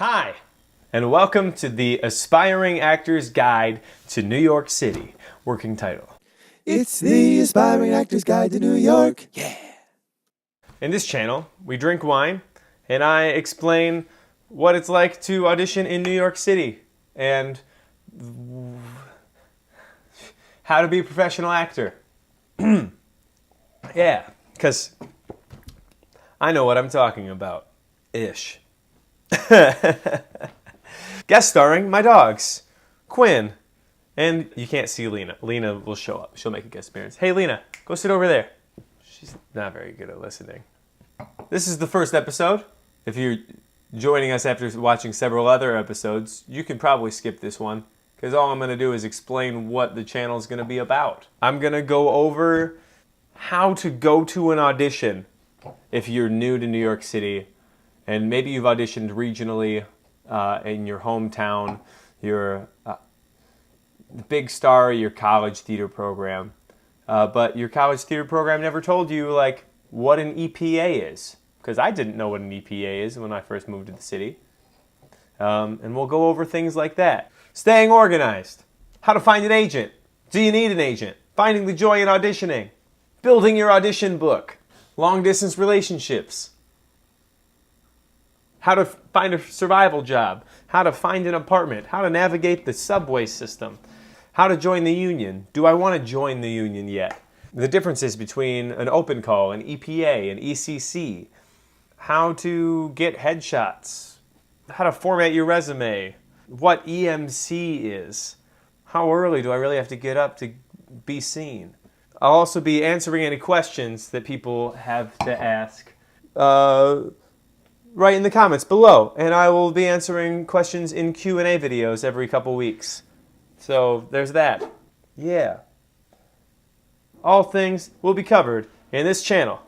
Hi, and welcome to the Aspiring Actor's Guide to New York City. Working title. It's the Aspiring Actor's Guide to New York. Yeah. In this channel, we drink wine, and I explain what it's like to audition in New York City, and how to be a professional actor. Yeah, because I know what I'm talking about. Ish. Guest starring my dogs, Quinn, and you can't see Lena. Lena will show up. She'll make a guest appearance. Hey, Lena, go sit over there. She's not very good at listening. This is the first episode. If you're joining us after watching several other episodes, you can probably skip this one, because all I'm going to do is explain what the channel is going to be about. I'm going to go over how to go to an audition if you're new to New York City, and maybe you've auditioned regionally in your hometown, your big star, your college theater program, but your college theater program never told you like what an EPA is, because I didn't know what an EPA is when I first moved to the city. And we'll go over things like that. Staying organized, how to find an agent, do you need an agent, finding the joy in auditioning, building your audition book, long distance relationships, how to find a survival job, how to find an apartment, how to navigate the subway system, how to join the union. Do I want to join the union yet? The differences between an open call, an EPA, an ECC, how to get headshots, how to format your resume, what EMC is, how early do I really have to get up to be seen. I'll also be answering any questions that people have to ask. Write in the comments below, and I will be answering questions in Q&A videos every couple weeks. So there's that. Yeah. All things will be covered in this channel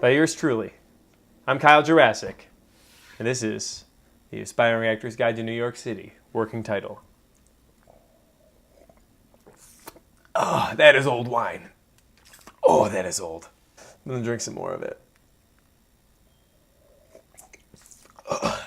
by yours truly. I'm Kyle Jurassic, and this is the Aspiring Actor's Guide to New York City, working title. Oh, that is old wine. Oh, that is old. I'm gonna drink some more of it. Ugh.